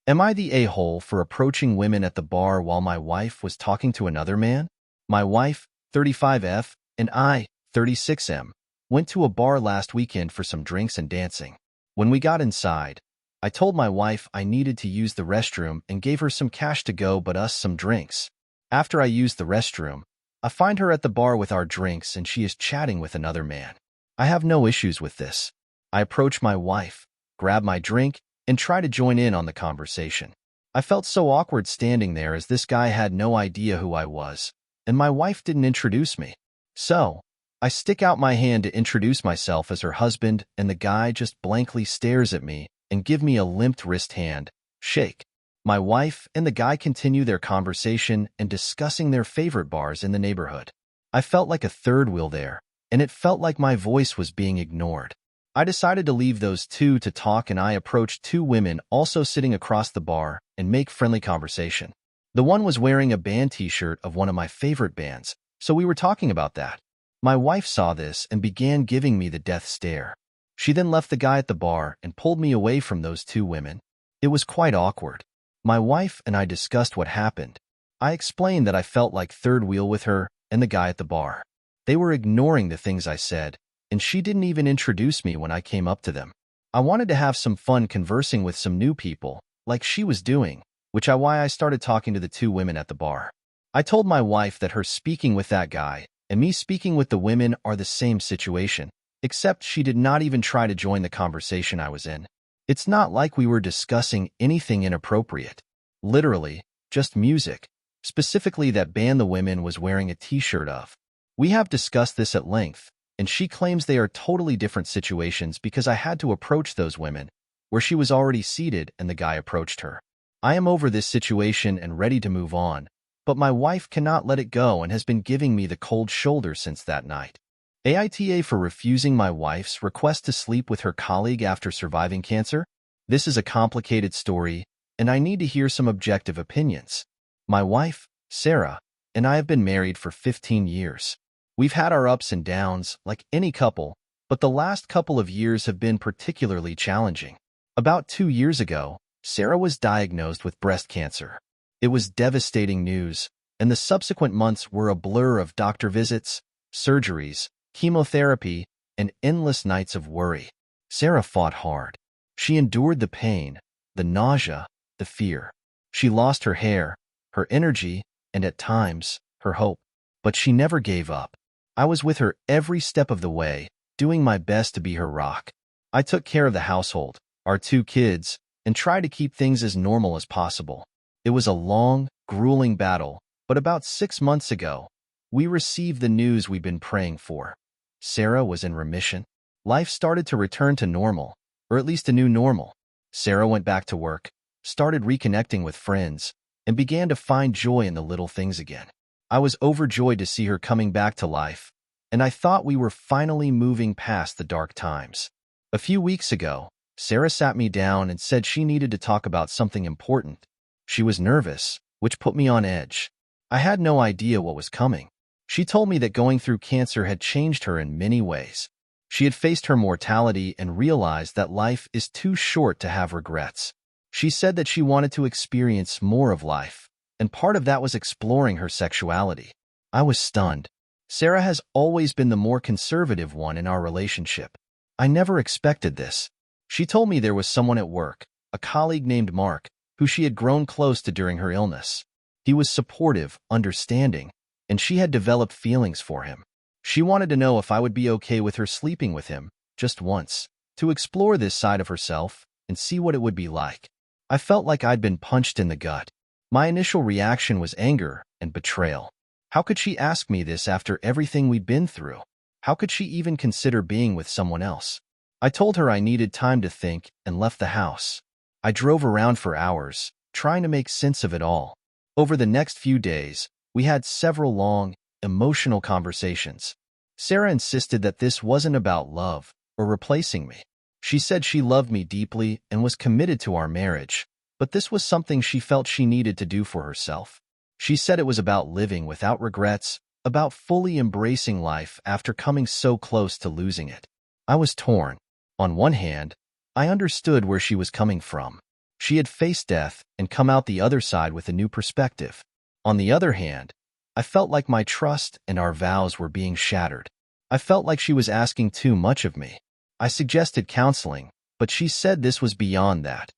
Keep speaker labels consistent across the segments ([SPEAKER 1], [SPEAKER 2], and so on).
[SPEAKER 1] Am I the a-hole for approaching women at the bar while my wife was talking to another man? My wife, 35F, and I, 36M, went to a bar last weekend for some drinks and dancing. When we got inside, I told my wife I needed to use the restroom and gave her some cash to go but us some drinks. After I used the restroom, I find her at the bar with our drinks and she is chatting with another man. I have no issues with this. I approach my wife, grab my drink, and try to join in on the conversation. I felt so awkward standing there as this guy had no idea who I was, and my wife didn't introduce me. So, I stick out my hand to introduce myself as her husband, and the guy just blankly stares at me and give me a limp wrist hand shake. My wife and the guy continue their conversation and discussing their favorite bars in the neighborhood. I felt like a third wheel there, and it felt like my voice was being ignored. I decided to leave those two to talk and I approached two women also sitting across the bar and make friendly conversation. The one was wearing a band t-shirt of one of my favorite bands, so we were talking about that. My wife saw this and began giving me the death stare. She then left the guy at the bar and pulled me away from those two women. It was quite awkward. My wife and I discussed what happened. I explained that I felt like third wheel with her and the guy at the bar. They were ignoring the things I said, and she didn't even introduce me when I came up to them. I wanted to have some fun conversing with some new people, like she was doing, why I started talking to the two women at the bar. I told my wife that her speaking with that guy and me speaking with the women are the same situation, except she did not even try to join the conversation I was in. It's not like we were discussing anything inappropriate. Literally, just music, specifically that band the women was wearing a t-shirt of. We have discussed this at length, and she claims they are totally different situations because I had to approach those women, where she was already seated and the guy approached her. I am over this situation and ready to move on, but my wife cannot let it go and has been giving me the cold shoulder since that night. AITA for refusing my wife's request to sleep with her colleague after surviving cancer? This is a complicated story, and I need to hear some objective opinions. My wife, Sarah, and I have been married for 15 years. We've had our ups and downs, like any couple, but the last couple of years have been particularly challenging. About 2 years ago, Sarah was diagnosed with breast cancer. It was devastating news, and the subsequent months were a blur of doctor visits, surgeries, chemotherapy, and endless nights of worry. Sarah fought hard. She endured the pain, the nausea, the fear. She lost her hair, her energy, and at times, her hope. But she never gave up. I was with her every step of the way, doing my best to be her rock. I took care of the household, our 2 kids, and tried to keep things as normal as possible. It was a long, grueling battle, but about 6 months ago, we received the news we've been praying for. Sarah was in remission. Life started to return to normal, or at least a new normal. Sarah went back to work, started reconnecting with friends, and began to find joy in the little things again. I was overjoyed to see her coming back to life, and I thought we were finally moving past the dark times. A few weeks ago, Sarah sat me down and said she needed to talk about something important. She was nervous, which put me on edge. I had no idea what was coming. She told me that going through cancer had changed her in many ways. She had faced her mortality and realized that life is too short to have regrets. She said that she wanted to experience more of life, and part of that was exploring her sexuality. I was stunned. Sarah has always been the more conservative one in our relationship. I never expected this. She told me there was someone at work, a colleague named Mark, who she had grown close to during her illness. He was supportive, understanding, and she had developed feelings for him. She wanted to know if I would be okay with her sleeping with him, just once, to explore this side of herself and see what it would be like. I felt like I'd been punched in the gut. My initial reaction was anger and betrayal. How could she ask me this after everything we'd been through? How could she even consider being with someone else? I told her I needed time to think and left the house. I drove around for hours, trying to make sense of it all. Over the next few days, we had several long, emotional conversations. Sarah insisted that this wasn't about love or replacing me. She said she loved me deeply and was committed to our marriage, but this was something she felt she needed to do for herself. She said it was about living without regrets, about fully embracing life after coming so close to losing it. I was torn. On one hand, I understood where she was coming from. She had faced death and come out the other side with a new perspective. On the other hand, I felt like my trust and our vows were being shattered. I felt like she was asking too much of me. I suggested counseling, but she said this was beyond that.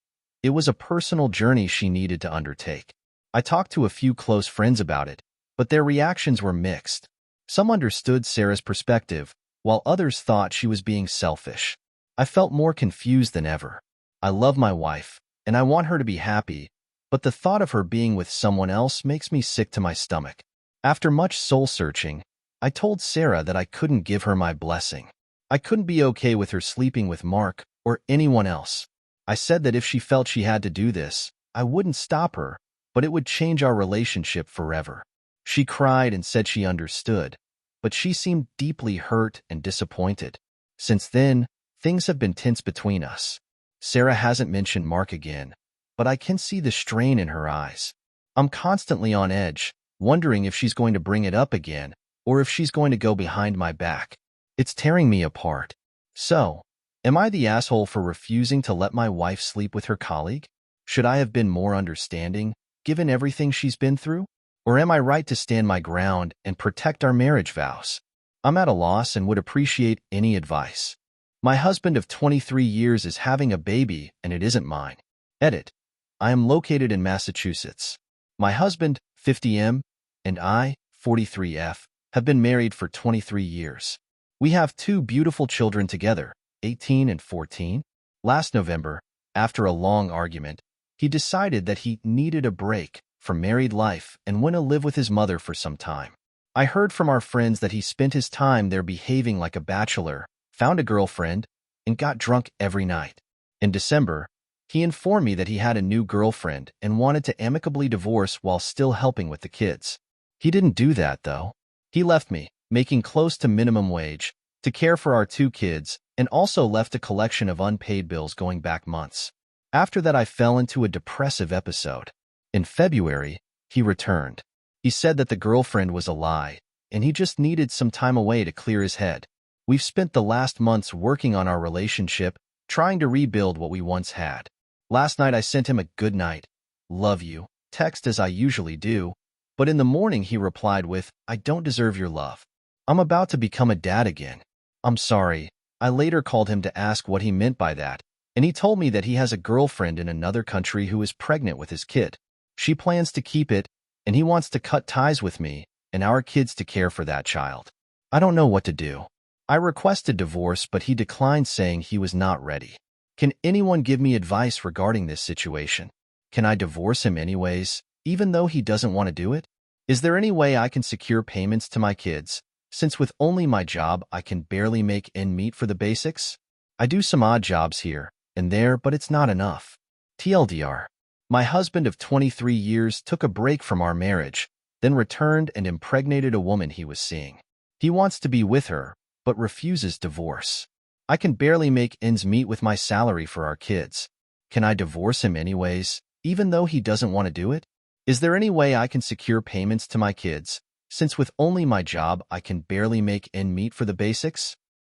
[SPEAKER 1] It was a personal journey she needed to undertake. I talked to a few close friends about it, but their reactions were mixed. Some understood Sarah's perspective, while others thought she was being selfish. I felt more confused than ever. I love my wife, and I want her to be happy, but the thought of her being with someone else makes me sick to my stomach. After much soul-searching, I told Sarah that I couldn't give her my blessing. I couldn't be okay with her sleeping with Mark or anyone else. I said that if she felt she had to do this, I wouldn't stop her, but it would change our relationship forever. She cried and said she understood, but she seemed deeply hurt and disappointed. Since then, things have been tense between us. Sarah hasn't mentioned Mark again, but I can see the strain in her eyes. I'm constantly on edge, wondering if she's going to bring it up again or if she's going to go behind my back. It's tearing me apart. So, am I the asshole for refusing to let my wife sleep with her colleague? Should I have been more understanding, given everything she's been through? Or am I right to stand my ground and protect our marriage vows? I'm at a loss and would appreciate any advice. My husband of 23 years is having a baby and it isn't mine. Edit. I am located in Massachusetts. My husband, 50M, and I, 43F, have been married for 23 years. We have two beautiful children together, 18 and 14. Last November, after a long argument, he decided that he needed a break from married life and went to live with his mother for some time. I heard from our friends that he spent his time there behaving like a bachelor, found a girlfriend, and got drunk every night. In December, he informed me that he had a new girlfriend and wanted to amicably divorce while still helping with the kids. He didn't do that, though. He left me, making close to minimum wage, to care for our two kids, and also left a collection of unpaid bills going back months. After that, I fell into a depressive episode. In February, he returned. He said that the girlfriend was a lie, and he just needed some time away to clear his head. We've spent the last months working on our relationship, trying to rebuild what we once had. Last night I sent him a good night, love you, text as I usually do, but in the morning he replied with, I don't deserve your love. I'm about to become a dad again. I'm sorry. I later called him to ask what he meant by that, and he told me that he has a girlfriend in another country who is pregnant with his kid. She plans to keep it, and he wants to cut ties with me and our kids to care for that child. I don't know what to do. I requested divorce, but he declined, saying he was not ready. Can anyone give me advice regarding this situation? Can I divorce him anyways, even though he doesn't want to do it? Is there any way I can secure payments to my kids, since with only my job I can barely make ends meet for the basics? I do some odd jobs here and there, but it's not enough. TLDR. My husband of 23 years took a break from our marriage, then returned and impregnated a woman he was seeing. He wants to be with her, but refuses divorce. I can barely make ends meet with my salary for our kids. Can I divorce him anyways, even though he doesn't want to do it? Is there any way I can secure payments to my kids, since with only my job I can barely make ends meet for the basics?